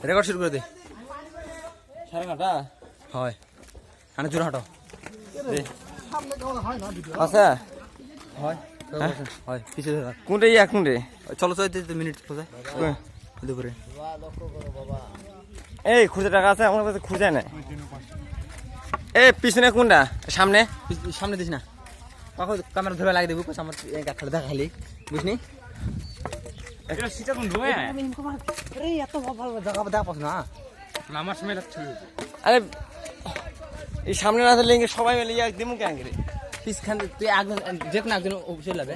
Record শুরু করে দে। সাড়ে নটা হয় আনে জোর হাঁটো আচ্ছা হয় হয় পিছিয়ে ধরা কোনটা ইয়া কোনটা চলো চলো মিনিট কোথায় দুপুরে এই খুঁজে টাকা আছে আমার কাছে খুঁজে নাই এই পিছনে কোনটা সামনে সামনে দিস না কাকু ক্যামেরা ধরে লাগিয়ে দেবো আমার গাছটা দেখালি বুঝনি এত ভালো জায়গা দেখা পাস না আমার সময় লাগছে আরে এই সামনে না থাকলে সবাই মিলে ইয়া দিমু কেন রে পিসখান তুই একজন যে কোনো একজন অবশ্যই লাগবে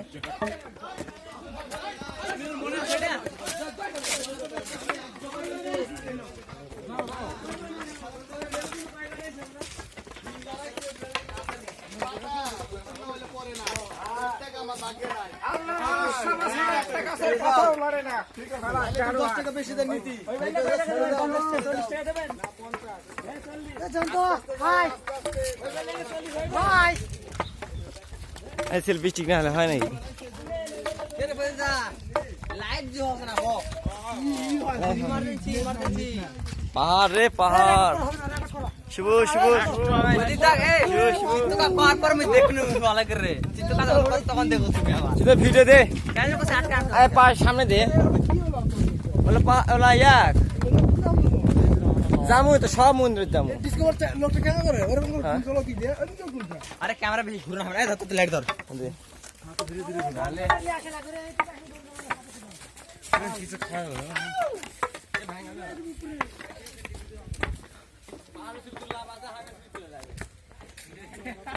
সেলফি ঠিক না হলে হয় নাকি পাহাড় রে পাহাড় শুভ শুভ ভিডিও দে সামনে দে ইয়াক যাবো তো সব মন্দির যাবো আরে ক্যামেরা বেশি ঘুরে না ধর লাইট ধর কিছু খাওয়া